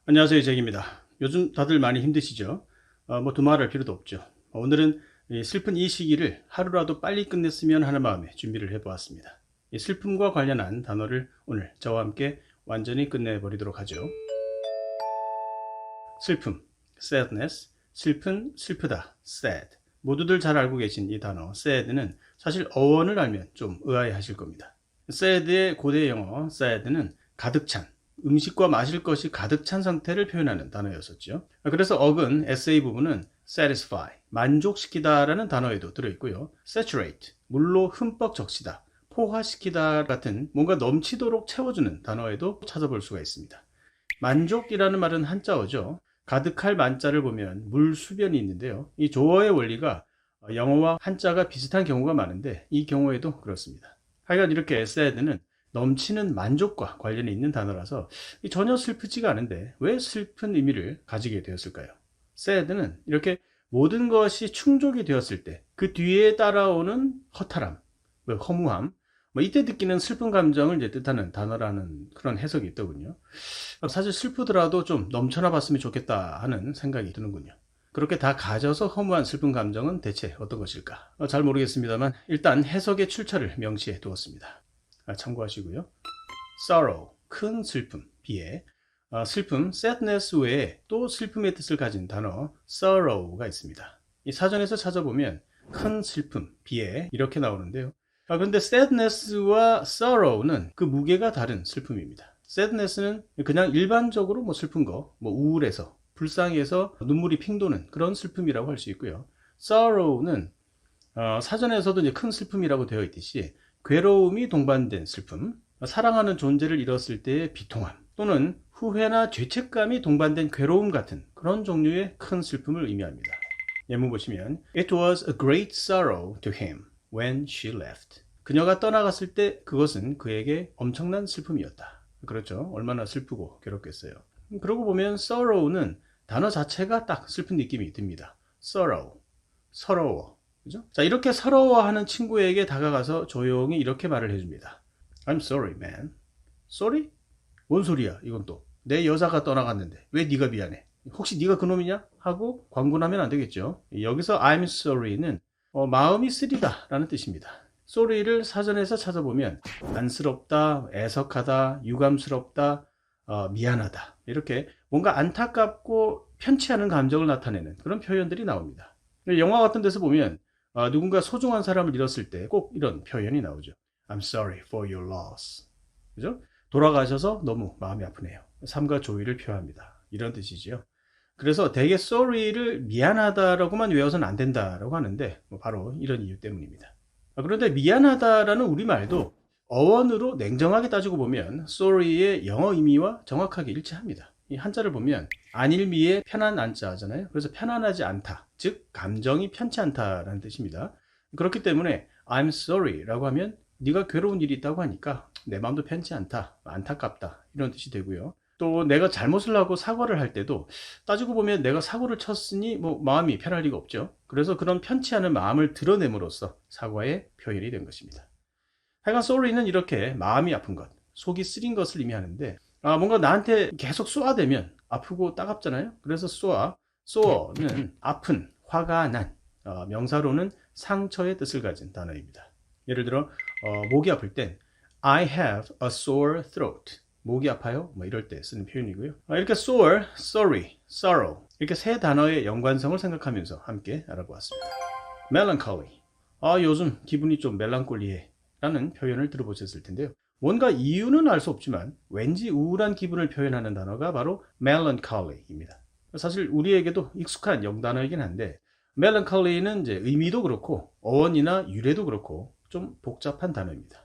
안녕하세요, 잭입니다. 요즘 다들 많이 힘드시죠? 두말할 필요도 없죠. 오늘은 이 슬픈 이 시기를 하루라도 빨리 끝냈으면 하는 마음에 준비를 해보았습니다. 이 슬픔과 관련한 단어를 오늘 저와 함께 완전히 끝내버리도록 하죠. 슬픔, sadness, 슬픈, 슬프다, sad. 모두들 잘 알고 계신 이 단어 sad는 사실 어원을 알면 좀 의아해하실 겁니다. sad의 고대 영어 sad는 가득 찬, 음식과 마실 것이 가득 찬 상태를 표현하는 단어였었죠. 그래서 어근 essay 부분은 satisfy, 만족시키다라는 단어에도 들어있고요. saturate, 물로 흠뻑 적시다, 포화시키다 같은 뭔가 넘치도록 채워주는 단어에도 찾아볼 수가 있습니다. 만족이라는 말은 한자어죠. 가득할 만자를 보면 물수변이 있는데요. 이 조어의 원리가 영어와 한자가 비슷한 경우가 많은데 이 경우에도 그렇습니다. 하여간 이렇게 sad는 넘치는 만족과 관련이 있는 단어라서 전혀 슬프지가 않은데 왜 슬픈 의미를 가지게 되었을까요? sad는 이렇게 모든 것이 충족이 되었을 때 그 뒤에 따라오는 허탈함, 허무함, 이때 느끼는 슬픈 감정을 이제 뜻하는 단어라는 그런 해석이 있더군요. 사실 슬프더라도 좀 넘쳐나 봤으면 좋겠다 하는 생각이 드는군요. 그렇게 다 가져서 허무한 슬픈 감정은 대체 어떤 것일까? 잘 모르겠습니다만 일단 해석의 출처를 명시해 두었습니다. 참고하시고요. sorrow, 큰 슬픔, 비애. 슬픔, sadness 외에 또 슬픔의 뜻을 가진 단어 sorrow가 있습니다. 이 사전에서 찾아보면 큰 슬픔, 비애 이렇게 나오는데요. 그런데 sadness와 sorrow는 그 무게가 다른 슬픔입니다. sadness는 그냥 일반적으로 슬픈 거, 우울해서, 불쌍해서 눈물이 핑 도는 그런 슬픔이라고 할 수 있고요. sorrow는 사전에서도 이제 큰 슬픔이라고 되어 있듯이 괴로움이 동반된 슬픔, 사랑하는 존재를 잃었을 때의 비통함, 또는 후회나 죄책감이 동반된 괴로움 같은 그런 종류의 큰 슬픔을 의미합니다. 예문 보시면 It was a great sorrow to him when she left. 그녀가 떠나갔을 때 그것은 그에게 엄청난 슬픔이었다. 그렇죠. 얼마나 슬프고 괴롭겠어요. 그러고 보면 sorrow는 단어 자체가 딱 슬픈 느낌이 듭니다. sorrow, 서러워. 그죠? 자, 이렇게 서러워하는 친구에게 다가가서 조용히 이렇게 말을 해줍니다. I'm sorry, man. Sorry? 뭔 소리야, 이건 또. 내 여자가 떠나갔는데 왜 네가 미안해? 혹시 네가 그놈이냐? 하고 광분하면 안 되겠죠. 여기서 I'm sorry는 마음이 쓰리다 라는 뜻입니다. sorry를 사전에서 찾아보면 안쓰럽다, 애석하다, 유감스럽다, 미안하다 이렇게 뭔가 안타깝고 편치 않은 감정을 나타내는 그런 표현들이 나옵니다. 영화 같은 데서 보면 누군가 소중한 사람을 잃었을 때 꼭 이런 표현이 나오죠. I'm sorry for your loss. 그죠? 돌아가셔서 너무 마음이 아프네요. 삼가 조의를 표합니다. 이런 뜻이지요. 그래서 대개 sorry를 미안하다라고만 외워서는 안 된다라고 하는데 바로 이런 이유 때문입니다. 그런데 미안하다라는 우리말도 어원으로 냉정하게 따지고 보면 sorry의 영어 의미와 정확하게 일치합니다. 이 한자를 보면 안일미의 편한 안자잖아요. 그래서 편안하지 않다, 즉 감정이 편치 않다라는 뜻입니다. 그렇기 때문에 I'm sorry라고 하면 네가 괴로운 일이 있다고 하니까 내 마음도 편치 않다, 안타깝다 이런 뜻이 되고요. 또 내가 잘못을 하고 사과를 할 때도 따지고 보면 내가 사고를 쳤으니 마음이 편할 리가 없죠. 그래서 그런 편치 않은 마음을 드러냄으로써 사과의 표현이 된 것입니다. 하여간 sorry는 이렇게 마음이 아픈 것, 속이 쓰린 것을 의미하는데 뭔가 나한테 계속 쏘아대면 아프고 따갑잖아요. 그래서 sore는 아픈, 화가 난, 명사로는 상처의 뜻을 가진 단어입니다. 예를 들어 목이 아플 땐 I have a sore throat. 목이 아파요? 이럴 때 쓰는 표현이고요. 이렇게 sore, sorry, sorrow 이렇게 세 단어의 연관성을 생각하면서 함께 알아보았습니다. melancholy. 요즘 기분이 좀 멜랑콜리해 라는 표현을 들어보셨을 텐데요. 뭔가 이유는 알 수 없지만 왠지 우울한 기분을 표현하는 단어가 바로 melancholy입니다. 사실 우리에게도 익숙한 영단어이긴 한데 melancholy는 이제 의미도 그렇고 어원이나 유래도 그렇고 좀 복잡한 단어입니다.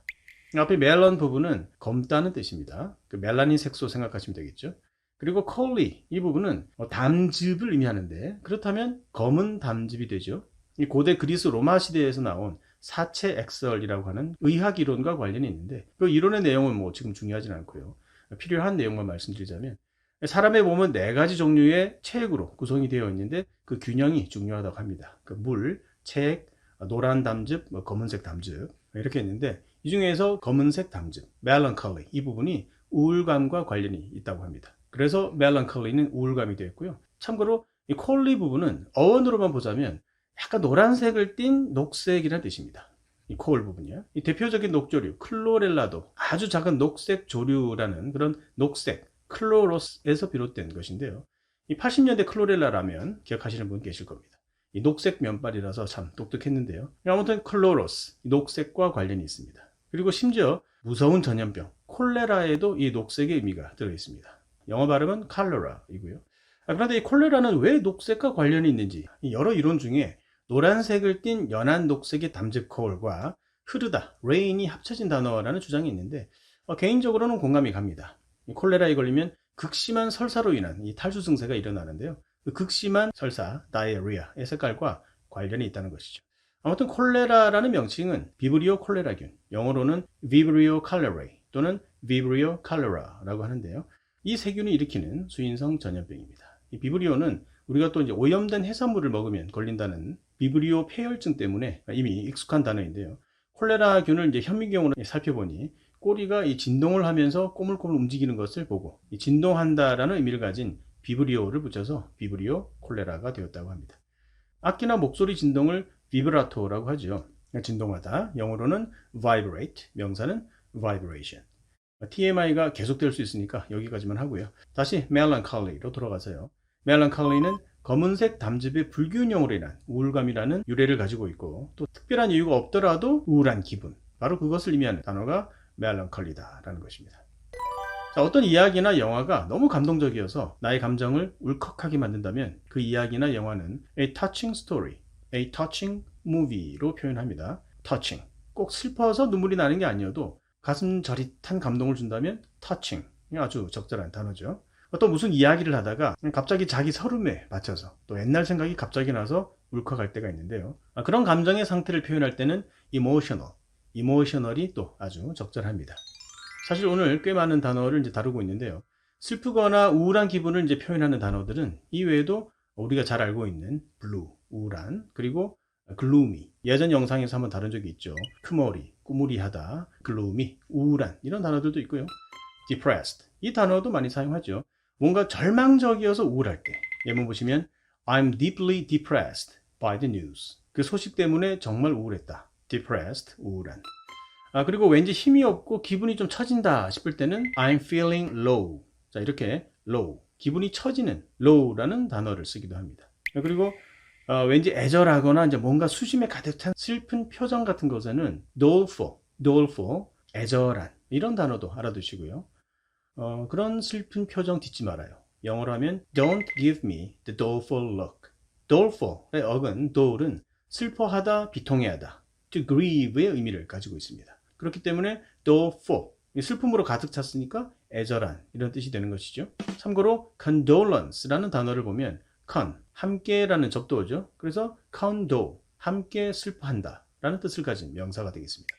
앞에 멜론 부분은 검다는 뜻입니다. 그 멜라닌 색소 생각하시면 되겠죠. 그리고 콜리 이 부분은 담즙을 의미하는데 그렇다면 검은 담즙이 되죠. 이 고대 그리스 로마 시대에서 나온 사체 액설이라고 하는 의학 이론과 관련이 있는데 그 이론의 내용은 지금 중요하진 않고요. 필요한 내용만 말씀드리자면 사람의 몸은 네 가지 종류의 체액으로 구성이 되어 있는데 그 균형이 중요하다고 합니다. 그 물, 체액, 노란 담즙, 검은색 담즙 이렇게 있는데 이 중에서 검은색 담즙, melancholy 이 부분이 우울감과 관련이 있다고 합니다. 그래서 melancholy는 우울감이 되었고요. 참고로 이 콜리 부분은 어원으로만 보자면 약간 노란색을 띤 녹색이라는 뜻입니다. 이 콜 부분이요. 이 대표적인 녹조류 클로렐라도 아주 작은 녹색 조류라는 그런 녹색 클로로스에서 비롯된 것인데요. 이 80년대 클로렐라라면 기억하시는 분 계실 겁니다. 이 녹색 면발이라서 참 독특했는데요. 아무튼 클로로스, 녹색과 관련이 있습니다. 그리고 심지어 무서운 전염병 콜레라에도 이 녹색의 의미가 들어있습니다. 영어 발음은 칼로라이고요. 그런데 이 콜레라는 왜 녹색과 관련이 있는지 여러 이론 중에 노란색을 띤 연한 녹색의 담즙코올과 흐르다, 레인이 합쳐진 단어라는 주장이 있는데 개인적으로는 공감이 갑니다. 콜레라에 걸리면 극심한 설사로 인한 이 탈수 증세가 일어나는데요. 그 극심한 설사, 다이어리아의 색깔과 관련이 있다는 것이죠. 아무튼 콜레라라는 명칭은 비브리오 콜레라균, 영어로는 비브리오 칼레레이 또는 비브리오 칼레라라고 하는데요. 이 세균이 일으키는 수인성 전염병입니다. 이 비브리오는 우리가 또 이제 오염된 해산물을 먹으면 걸린다는 비브리오 폐혈증 때문에 이미 익숙한 단어인데요. 콜레라균을 이제 현미경으로 살펴보니 꼬리가 이 진동을 하면서 꼬물꼬물 움직이는 것을 보고 이 진동한다라는 의미를 가진 비브리오를 붙여서 비브리오 콜레라가 되었다고 합니다. 악기나 목소리 진동을 비브라토라고 하죠. 진동하다, 영어로는 vibrate, 명사는 vibration. TMI가 계속될 수 있으니까 여기까지만 하고요. 다시 melancholy로 돌아가서요. melancholy는 검은색 담즙의 불균형으로 인한 우울감이라는 유래를 가지고 있고 또 특별한 이유가 없더라도 우울한 기분, 바로 그것을 의미하는 단어가 melancholy다라는 것입니다. 자, 어떤 이야기나 영화가 너무 감동적이어서 나의 감정을 울컥하게 만든다면 그 이야기나 영화는 a touching story, a touching movie로 표현합니다. touching, 꼭 슬퍼서 눈물이 나는 게 아니어도 가슴 저릿한 감동을 준다면 touching, 아주 적절한 단어죠. 또 무슨 이야기를 하다가 갑자기 자기 서름에 맞춰서 또 옛날 생각이 갑자기 나서 울컥할 때가 있는데요. 그런 감정의 상태를 표현할 때는 emotional이 또 아주 적절합니다. 사실 오늘 꽤 많은 단어를 이제 다루고 있는데요. 슬프거나 우울한 기분을 이제 표현하는 단어들은 이외에도 우리가 잘 알고 있는 blue, 우울한, 그리고 gloomy, 예전 영상에서 한번 다룬 적이 있죠. 크머리, 꾸무리하다, gloomy, 우울한, 이런 단어들도 있고요. depressed, 이 단어도 많이 사용하죠. 뭔가 절망적이어서 우울할 때, 예문 보시면 I'm deeply depressed by the news, 그 소식 때문에 정말 우울했다. depressed, 우울한. 그리고 왠지 힘이 없고 기분이 좀 처진다 싶을 때는 I'm feeling low. 자, 이렇게 low, 기분이 처지는 low라는 단어를 쓰기도 합니다. 그리고 왠지 애절하거나 이제 뭔가 수심에 가득 찬 슬픈 표정 같은 것에는 doleful, 애절한, 이런 단어도 알아두시고요. 그런 슬픈 표정 짓지 말아요. 영어로 하면 Don't give me the doleful look. doleful의 어근, dol은 슬퍼하다, 비통해하다, to grieve의 의미를 가지고 있습니다. 그렇기 때문에 doleful, 슬픔으로 가득 찼으니까 애절한, 이런 뜻이 되는 것이죠. 참고로 condolence라는 단어를 보면 con, 함께라는 접두어죠. 그래서 condole, 함께 슬퍼한다 라는 뜻을 가진 명사가 되겠습니다.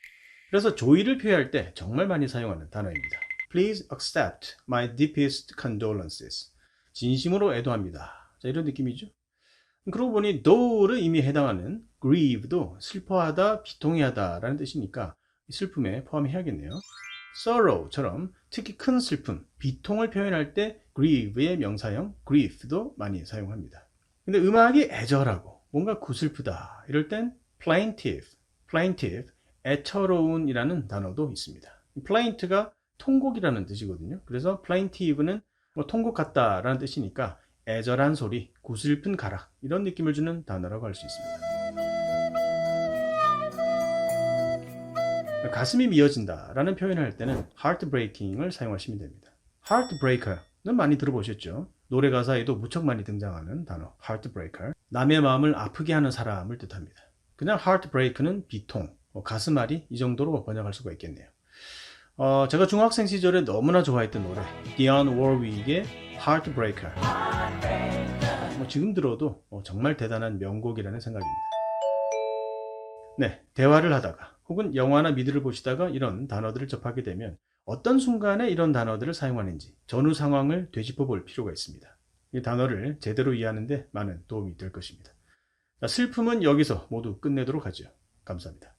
그래서 조의를 표현할 때 정말 많이 사용하는 단어입니다. Please accept my deepest condolences. 진심으로 애도합니다. 자, 이런 느낌이죠. 그러고 보니 dole을 이미 해당하는 grieve도 슬퍼하다, 비통해하다 라는 뜻이니까 슬픔에 포함해야겠네요. sorrow처럼 특히 큰 슬픔, 비통을 표현할 때 grieve의 명사형 grief도 많이 사용합니다. 근데 음악이 애절하고 뭔가 구슬프다 이럴 땐 plaintive, 애처로운이라는 단어도 있습니다. plaint가 통곡이라는 뜻이거든요. 그래서 plaintive는 통곡 같다라는 뜻이니까 애절한 소리, 구슬픈 가락, 이런 느낌을 주는 단어라고 할 수 있습니다. 가슴이 미어진다 라는 표현을 할 때는 heartbreaking을 사용하시면 됩니다. heartbreaker는 많이 들어보셨죠? 노래 가사에도 무척 많이 등장하는 단어 heartbreaker, 남의 마음을 아프게 하는 사람을 뜻합니다. 그냥 heartbreak는 비통, 가슴앓이, 이 정도로 번역할 수가 있겠네요. 제가 중학생 시절에 너무나 좋아했던 노래 Dionne Warwick의 Heartbreaker, 지금 들어도 정말 대단한 명곡이라는 생각입니다. 네, 대화를 하다가 혹은 영화나 미드를 보시다가 이런 단어들을 접하게 되면 어떤 순간에 이런 단어들을 사용하는지 전후 상황을 되짚어 볼 필요가 있습니다. 이 단어를 제대로 이해하는 데 많은 도움이 될 것입니다. 자, 슬픔은 여기서 모두 끝내도록 하죠. 감사합니다.